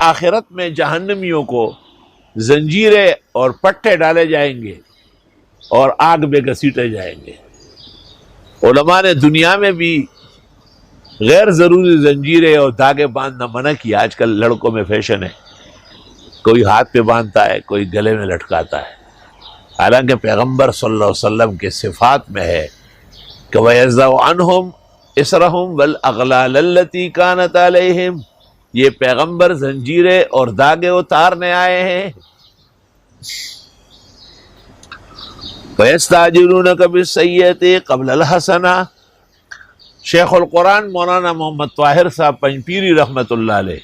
آخرت میں جہنمیوں کو زنجیریں اور پٹے ڈالے جائیں گے اور آگ میں گھسیٹے جائیں گے۔ علماء نے دنیا میں بھی غیر ضروری زنجیریں اور دھاگے باندھنا منع کیا۔ آج کل لڑکوں میں فیشن ہے، کوئی ہاتھ پہ باندھتا ہے، کوئی گلے میں لٹکاتا ہے، حالانکہ پیغمبر صلی اللہ علیہ وسلم کے صفات میں ہے کہ وَيَضَعُ عَنْهُمْ إِصْرَهُمْ وَالْأَغْلَالَ الَّتِي كَانَتْ عَلَيْهِمْ، یہ پیغمبر زنجیریں اور دھاگے اتارنے آئے ہیں۔ وَيَسْتَعْجِلُونَكَ بِالسَّيِّئَةِ قَبْلَ الْحَسَنَةِ، شیخ القرآن مولانا محمد طاہر صاحب پنجپیری رحمۃ اللہ علیہ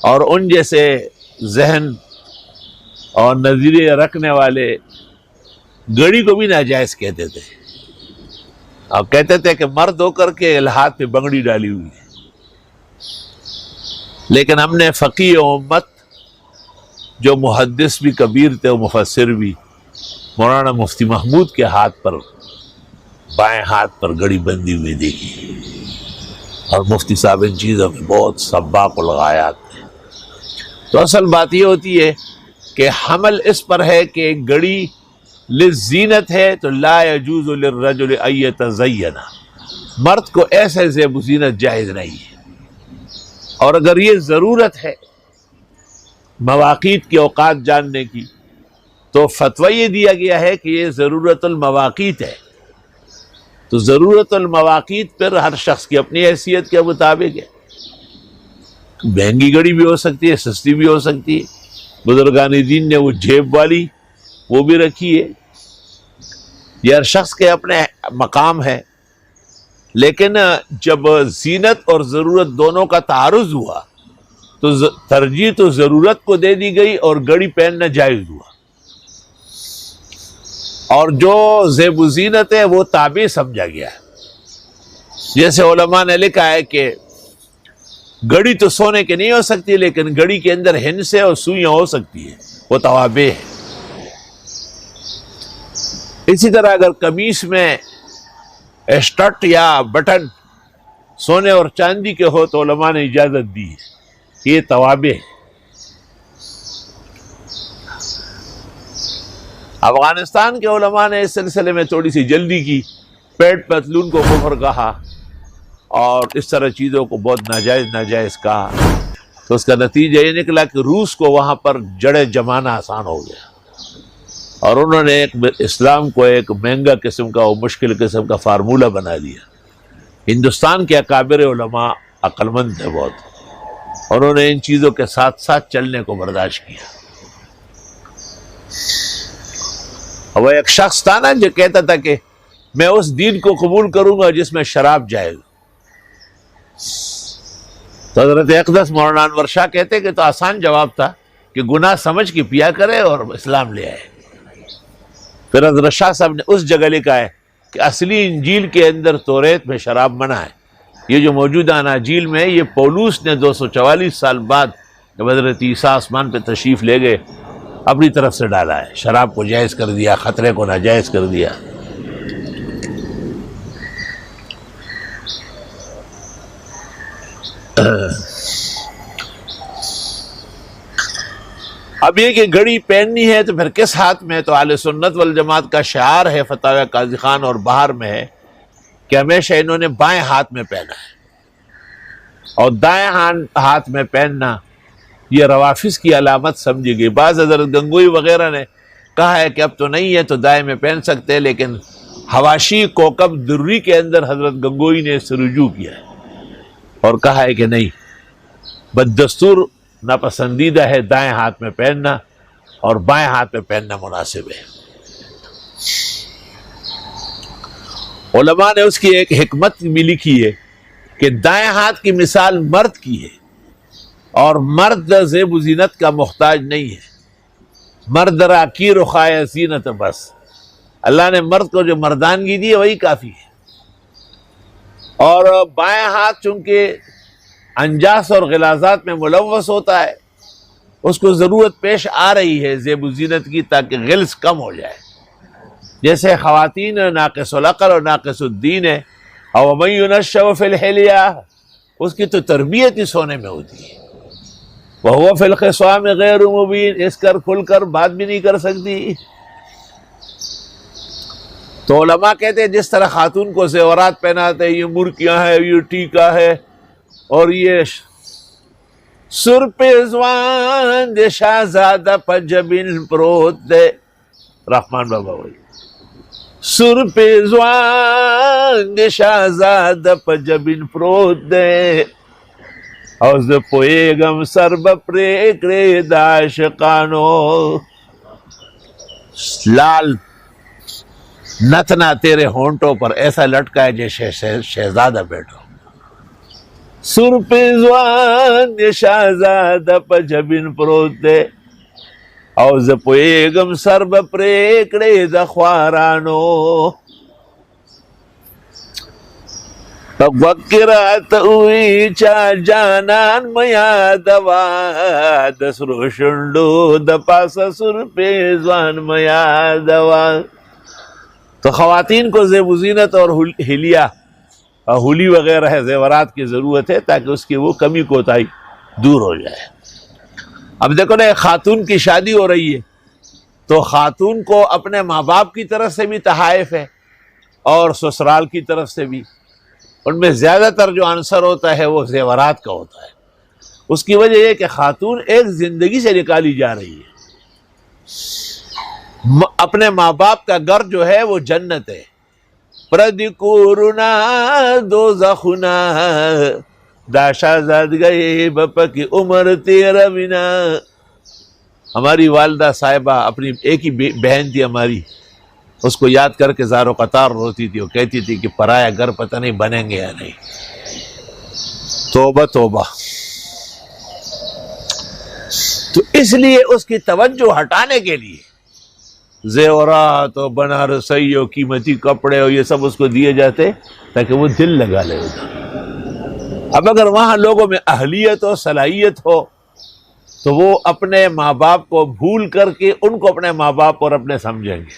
اور ان جیسے ذہن اور نظریے رکھنے والے گڑی کو بھی ناجائز کہتے تھے، اور کہتے تھے کہ مرد ہو کر کے ہاتھ پہ بنگڑی ڈالی ہوئی ہے۔ لیکن ہم نے فقیہ امت جو محدث بھی کبیر تھے اور مفسر بھی، مولانا مفتی محمود کے ہاتھ پر، بائیں ہاتھ پر گڑی بندھی ہوئی دیکھی، اور مفتی صاحب ان چیزوں میں بہت سباق الغایات ہیں۔ تو اصل بات یہ ہوتی ہے کہ حمل اس پر ہے کہ گڑی للزینت ہے تو لا یجوز للرجل ان یتزین، مرد کو ایسے زیب و زینت جائز نہیں ہے، اور اگر یہ ضرورت ہے مواقیت کے اوقات جاننے کی تو فتویٰ یہ دیا گیا ہے کہ یہ ضرورت المواقیت ہے، تو ضرورت المواقیت پر ہر شخص کی اپنی حیثیت کے مطابق ہے، مہنگی گھڑی بھی ہو سکتی ہے، سستی بھی ہو سکتی ہے۔ بزرگان دین نے وہ جیب والی وہ بھی رکھی ہے، یہ ہر شخص کے اپنے مقام ہے، لیکن جب زینت اور ضرورت دونوں کا تعارض ہوا تو ترجیح تو ضرورت کو دے دی گئی اور گھڑی پہننا جائز ہوا، اور جو زیب و زینت ہے وہ تابع سمجھا گیا ہے۔ جیسے علماء نے لکھا ہے کہ گھڑی تو سونے کی نہیں ہو سکتی، لیکن گھڑی کے اندر ہندسے اور سوئیاں ہو سکتی ہیں، وہ توابع ہے۔ اسی طرح اگر قمیص میں اسٹٹ یا بٹن سونے اور چاندی کے ہو تو علماء نے اجازت دی ہے، یہ توابع ہے۔ افغانستان کے علماء نے اس سلسلے میں تھوڑی سی جلدی کی، پیٹ پتلون کو کفر کہا اور اس طرح چیزوں کو بہت ناجائز کہا، تو اس کا نتیجہ یہ نکلا کہ روس کو وہاں پر جڑیں جمانا آسان ہو گیا، اور انہوں نے اسلام کو ایک مہنگا قسم کا اور مشکل قسم کا فارمولہ بنا دیا۔ ہندوستان کے اکابر علماء عقل مند تھے بہت، انہوں نے ان چیزوں کے ساتھ ساتھ چلنے کو برداشت کیا۔ وہ ایک شخص تھا نا جو کہتا تھا کہ میں اس دین کو قبول کروں گا جس میں شراب جائز، تو حضرت اقدس مولانا انور شاہ کہتے کہ تو آسان جواب تھا کہ گناہ سمجھ کے پیا کرے اور اسلام لے آئے۔ پھر حضرت شاہ صاحب نے اس جگہ لکھا ہے کہ اصلی انجیل کے اندر توریت میں شراب منع ہے، یہ جو موجودہ اناجیل میں ہے یہ پولوس نے 244 سال بعد جب حضرت عیسیٰ آسمان پہ تشریف لے گئے اپنی طرف سے ڈالا ہے، شراب کو جائز کر دیا، خطرے کو ناجائز کر دیا۔ اب یہ کہ گھڑی پہننی ہے تو پھر کس ہاتھ میں؟ تو اہل سنت والجماعت کا شعار ہے، فتاوی قاضی خان اور بہار میں ہے کہ ہمیشہ انہوں نے بائیں ہاتھ میں پہنا ہے، اور دائیں ہاتھ میں پہننا یہ روافظ کی علامت سمجھی گئی۔ بعض حضرت گنگوئی وغیرہ نے کہا ہے کہ اب تو نہیں ہے تو دائیں میں پہن سکتے، لیکن حواشی کوکب دری کے اندر حضرت گنگوئی نے اس سے رجوع کیا ہے اور کہا ہے کہ نہیں، بددستور ناپسندیدہ ہے دائیں ہاتھ میں پہننا، اور بائیں ہاتھ میں پہننا مناسب ہے۔ علماء نے اس کی ایک حکمت بھی لکھی ہے کہ دائیں ہاتھ کی مثال مرد کی ہے، اور مرد زیب و زینت کا محتاج نہیں ہے، مرد راکی رخائے زینت، بس اللہ نے مرد کو جو مردانگی دی ہے وہی کافی ہے۔ اور بائیں ہاتھ چونکہ انجاس اور غلاظات میں ملوث ہوتا ہے، اس کو ضرورت پیش آ رہی ہے زیب و زینت کی تاکہ غلظ کم ہو جائے، جیسے خواتین ناقص العقل اور ناقص الدین ہے، اور وَمَن يُنَشَّأُ فِي الْحِلْيَةِ، اس کی تو تربیت ہی سونے میں ہوتی ہے، وَهُوَ فِي الْخِصَامِ غَيْرُ مُبِينٍ، اس کر کھل کر بات بھی نہیں کر سکتی۔ تو علماء کہتے ہیں جس طرح خاتون کو زیورات پہناتے ہیں، یہ مرکیاں ہے، یہ ٹیکا ہے، اور یہ سر پہ زوان دے شہزادہ پجبن پروت دے، رحمان بابا وہی سر پہ زوان دے شہزادہ پجبن پروت دے، اور ز پویگم سر بپریکڑے داشقانو، لال نتنا تیرے ہونٹوں پر ایسا لٹکا ہے جیسے شہزادہ بیٹھو، سر پہ زوان دے شہزادہ پجبن پروت دے، او ز پویگم سر بپریکڑے د خوارانو، وکرات اوی چا جانان میا دوا، دسرو شنڈو د پاس سر پہ زوان میا دوا۔ تو خواتین کو زیب و زینت اور ہلیہ ہولی وغیرہ ہے، زیورات کی ضرورت ہے تاکہ اس کی وہ کمی کوتاہی دور ہو جائے۔ اب دیکھو نا، ایک خاتون کی شادی ہو رہی ہے تو خاتون کو اپنے ماں باپ کی طرف سے بھی تحائف ہے اور سسرال کی طرف سے بھی، ان میں زیادہ تر جو عنصر ہوتا ہے وہ زیورات کا ہوتا ہے۔ اس کی وجہ یہ کہ خاتون ایک زندگی سے نکالی جا رہی ہے، اپنے ماں باپ کا گھر جو ہے وہ جنت ہے۔ پردکورنا دوزخنا، دا شہزاد گئے بپا کی عمر تیرا بنا۔ ہماری والدہ صاحبہ اپنی ایک ہی بہن تھی ہماری، اس کو یاد کر کے زار و قطار روتی تھی، وہ کہتی تھی کہ پرایا گھر پتہ نہیں بنیں گے یا نہیں۔ توبہ توبہ۔ تو اس لیے اس کی توجہ ہٹانے کے لیے زیورات اور بنارسی اور قیمتی کپڑے اور یہ سب اس کو دیے جاتے تاکہ وہ دل لگا لے ادھر۔ اب اگر وہاں لوگوں میں اہلیت اور صلاحیت ہو تو وہ اپنے ماں باپ کو بھول کر کے ان کو اپنے ماں باپ اور اپنے سمجھیں گے،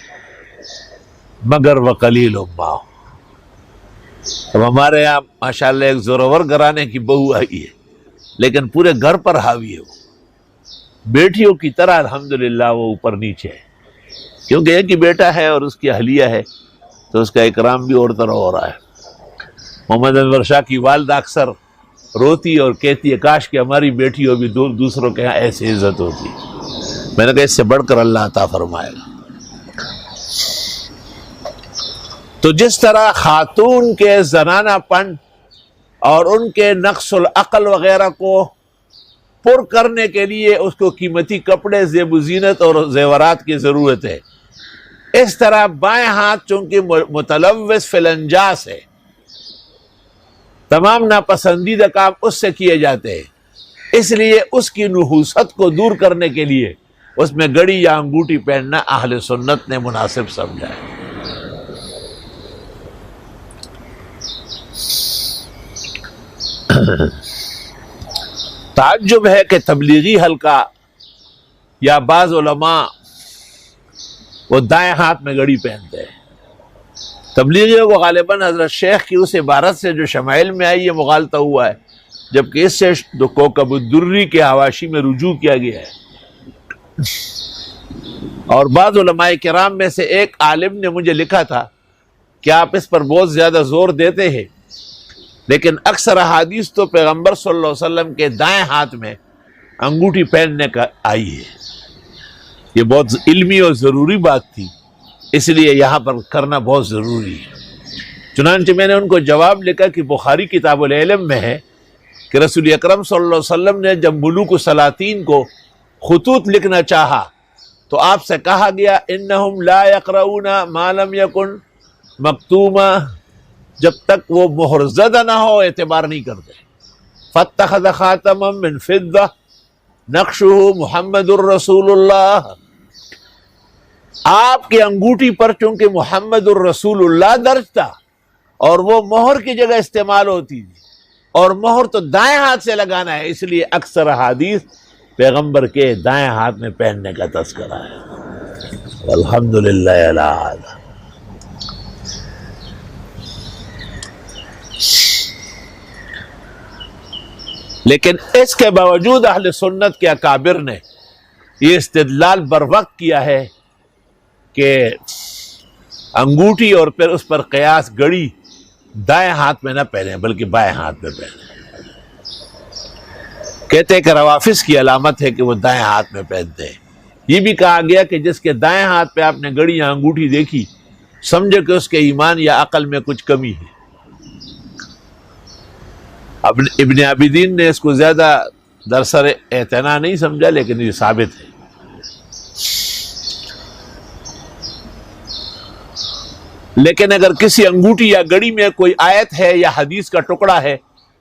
مگر وقلیل ما۔ اب ہمارے یہاں ماشاءاللہ ایک زورور گھرانے کی بہو آئی ہے، لیکن پورے گھر پر حاوی ہے، وہ بیٹیوں کی طرح الحمدللہ وہ اوپر نیچے ہے، کیونکہ ایک ہی بیٹا ہے اور اس کی اہلیہ ہے تو اس کا اکرام بھی اور طرح ہو رہا ہے۔ محمد انور شاہ کی والدہ اکثر روتی اور کہتی ہے کاش کہ ہماری بیٹیوں بھی دوسروں کے ہاں ایسی عزت ہوتی۔ میں نے کہا اس سے بڑھ کر اللہ عطا فرمائے گا۔ تو جس طرح خاتون کے زنانہ پن اور ان کے نقص العقل وغیرہ کو پر کرنے کے لیے اس کو قیمتی کپڑے، زیب و زینت اور زیورات کی ضرورت ہے، اس طرح بائیں ہاتھ چونکہ متلوث فی الانجاس ہے، تمام ناپسندیدہ کام اس سے کیے جاتے ہیں، اس لیے اس کی نحوست کو دور کرنے کے لیے اس میں گڑی یا انگوٹھی پہننا اہل سنت نے مناسب سمجھا ہے۔ تعجب ہے کہ تبلیغی حلقہ یا بعض علماء وہ دائیں ہاتھ میں گھڑی پہنتے ہیں۔ تبلیغیوں کو غالباً حضرت شیخ کی اس عبارت سے جو شمائل میں آئی یہ مغالطہ ہوا ہے، جبکہ اس سے کوکب الدری کے حواشی میں رجوع کیا گیا ہے۔ اور بعض علماء کرام میں سے ایک عالم نے مجھے لکھا تھا کہ آپ اس پر بہت زیادہ زور دیتے ہیں، لیکن اکثر احادیث تو پیغمبر صلی اللہ علیہ وسلم کے دائیں ہاتھ میں انگوٹھی پہننے کا آئی ہے۔ یہ بہت علمی اور ضروری بات تھی، اس لیے یہاں پر کرنا بہت ضروری ہے۔ چنانچہ میں نے ان کو جواب لکھا کہ بخاری کتاب العلم میں ہے کہ رسول اکرم صلی اللہ علیہ وسلم نے جب ملوک السلاطین کو خطوط لکھنا چاہا تو آپ سے کہا گیا انہم لا یقرؤون ما لم یکن مکتوما، جب تک وہ مہر زدہ نہ ہو اعتبار نہیں کرتے۔ فاتخذ خاتما من فضہ نقشہ محمد الرسول اللہ، آپ کی انگوٹھی پر چونکہ محمد الرسول اللہ درج تھا اور وہ مہر کی جگہ استعمال ہوتی تھی، اور مہر تو دائیں ہاتھ سے لگانا ہے، اس لیے اکثر احادیث پیغمبر کے دائیں ہاتھ میں پہننے کا تذکرہ ہے۔ الحمدللہ علی ھذا۔ لیکن اس کے باوجود اہل سنت کے اکابر نے یہ استدلال بر وقت کیا ہے کہ انگوٹھی اور پھر اس پر قیاس گڑی دائیں ہاتھ میں نہ پہنے بلکہ بائیں ہاتھ میں پہنے. کہتے ہیں کہ روافظ کی علامت ہے کہ وہ دائیں ہاتھ میں پہنتے ہیں. یہ بھی کہا گیا کہ جس کے دائیں ہاتھ پہ آپ نے گڑی یا انگوٹھی دیکھی سمجھے کہ اس کے ایمان یا عقل میں کچھ کمی ہے. اب ابن عابدین نے اس کو زیادہ درسر اعتنا نہیں سمجھا لیکن یہ ثابت ہے. لیکن اگر کسی انگوٹھی یا گڑی میں کوئی آیت ہے یا حدیث کا ٹکڑا ہے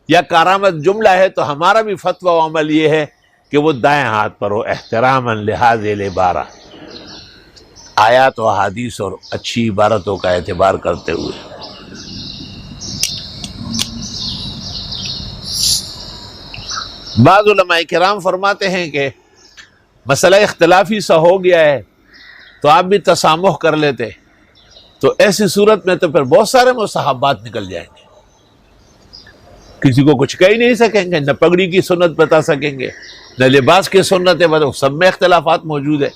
یا کارآمد جملہ ہے تو ہمارا بھی فتویٰ و عمل یہ ہے کہ وہ دائیں ہاتھ پر ہو، احتراما لحاظ العبارہ، آیات و حدیث اور اچھی عبارتوں کا اعتبار کرتے ہوئے. بعض علماء کرام فرماتے ہیں کہ مسئلہ اختلافی سا ہو گیا ہے تو آپ بھی تسامح کر لیتے، تو ایسی صورت میں تو پھر بہت سارے مستحبات نکل جائیں گے. کسی کو کچھ کہہ ہی نہیں سکیں گے، نہ پگڑی کی سنت بتا سکیں گے، نہ لباس کی سنتیں بتا، سب میں اختلافات موجود ہے.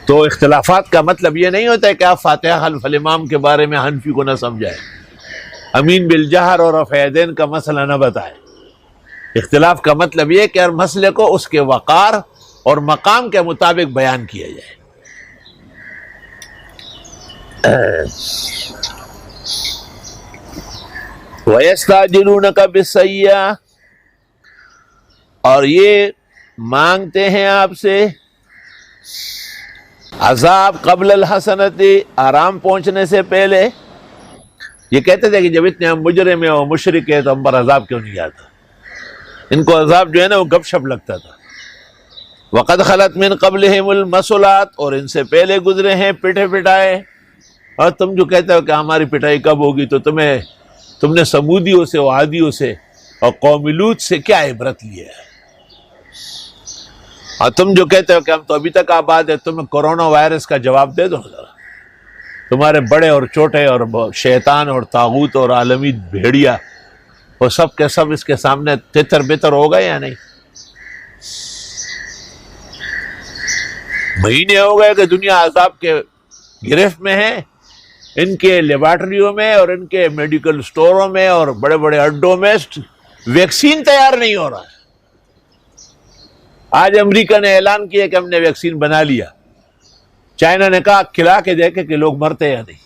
تو اختلافات کا مطلب یہ نہیں ہوتا ہے کہ آپ فاتحہ خلف الامام کے بارے میں حنفی کو نہ سمجھائیں، امین بالجہر اور رفع یدین کا مسئلہ نہ بتائیں. اختلاف کا مطلب یہ کہ ہر مسئلے کو اس کے وقار اور مقام کے مطابق بیان کیا جائے. وَيَسْتَعْجِلُونَكَ بِالسَّيِّئَةِ، اور یہ مانگتے ہیں آپ سے عذاب قبل الحسنت، آرام پہنچنے سے پہلے. یہ کہتے تھے کہ جب اتنے ہم مجرم ہیں اور مشرک ہیں تو ہم پر عذاب کیوں نہیں آتا. ان کو عذاب جو ہے نا وہ گپ شپ لگتا تھا. وَقَدْ خَلَتْ مِن قَبْلِهِمُ الْمَثُلَاتُ، اور ان سے پہلے گزرے ہیں پٹے پٹائے. اور تم جو کہتے ہو کہ ہماری پٹائی کب ہوگی، تو تم نے سمودیوں سے اور عادیوں سے اور قوم لوط سے کیا عبرت لی ہے؟ اور تم جو کہتے ہو کہ ہم تو ابھی تک آباد ہیں، تمہیں کورونا وائرس کا جواب دے دو ذرا. تمہارے بڑے اور چھوٹے اور شیطان اور طاغوت اور عالمی بھیڑیا وہ سب کے سب اس کے سامنے تتر بتر ہو گئے یا نہیں؟ مہینے ہو گئے کہ دنیا عذاب کے گرفت میں ہے. ان کے لیبارٹریوں میں اور ان کے میڈیکل سٹوروں میں اور بڑے بڑے اڈوں میں ویکسین تیار نہیں ہو رہا ہے. آج امریکہ نے اعلان کیا کہ ہم نے ویکسین بنا لیا. چائنا نے کہا کھلا کے دیکھے کہ لوگ مرتے یا نہیں.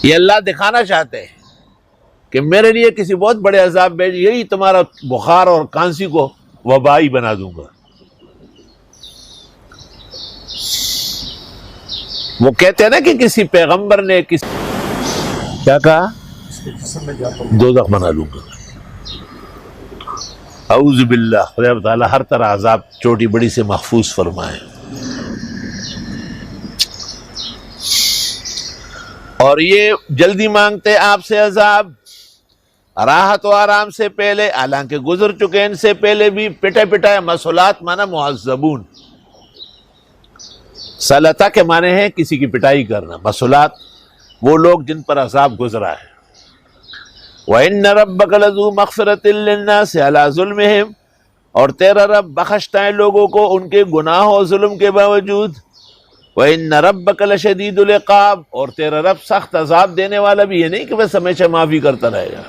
یہ اللہ دکھانا چاہتے ہیں کہ میرے لیے کسی بہت بڑے عذاب بھیج، یہی تمہارا بخار اور کھانسی کو وبائی بنا دوں گا. وہ کہتے ہیں نا کہ کسی پیغمبر نے کیا کہا، دوزخ بنا لوں گا. اعوذ باللہ. خدا تعالیٰ ہر طرح عذاب چھوٹی بڑی سے محفوظ فرمائے. اور یہ جلدی مانگتے آپ سے عذاب راحت و آرام سے پہلے، حالانکہ گزر چکے ان سے پہلے بھی پٹے پٹائے. مسولات مانا معذبون، سلطہ کے معنی ہے کسی کی پٹائی کرنا. مسولات وہ لوگ جن پر عذاب گزرا ہے. وَإِنَّ رَبَّكَ لَذُو مَغْفِرَةٍ لِلنَّاسِ عَلَىٰ ظُلْمِهِمْ، اور تیرا رب بخشتا ہے لوگوں کو ان کے گناہ و ظلم کے باوجود. وَإِنَّ رَبَّكَ لَشَدِيدُ الْعِقَابِ، اور تیرا رب سخت عذاب دینے والا بھی ہے، نہیں کہ بس ہمیشہ معافی کرتا رہے گا.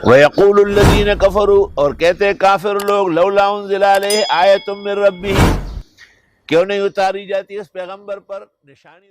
وَيَقُولُ الَّذِينَ كَفَرُوا، اور کہتے کافر لوگ لولا انزل علیہ آیۃ من ربہ، کیوں نہیں اتاری جاتی اس پیغمبر پر نشانی.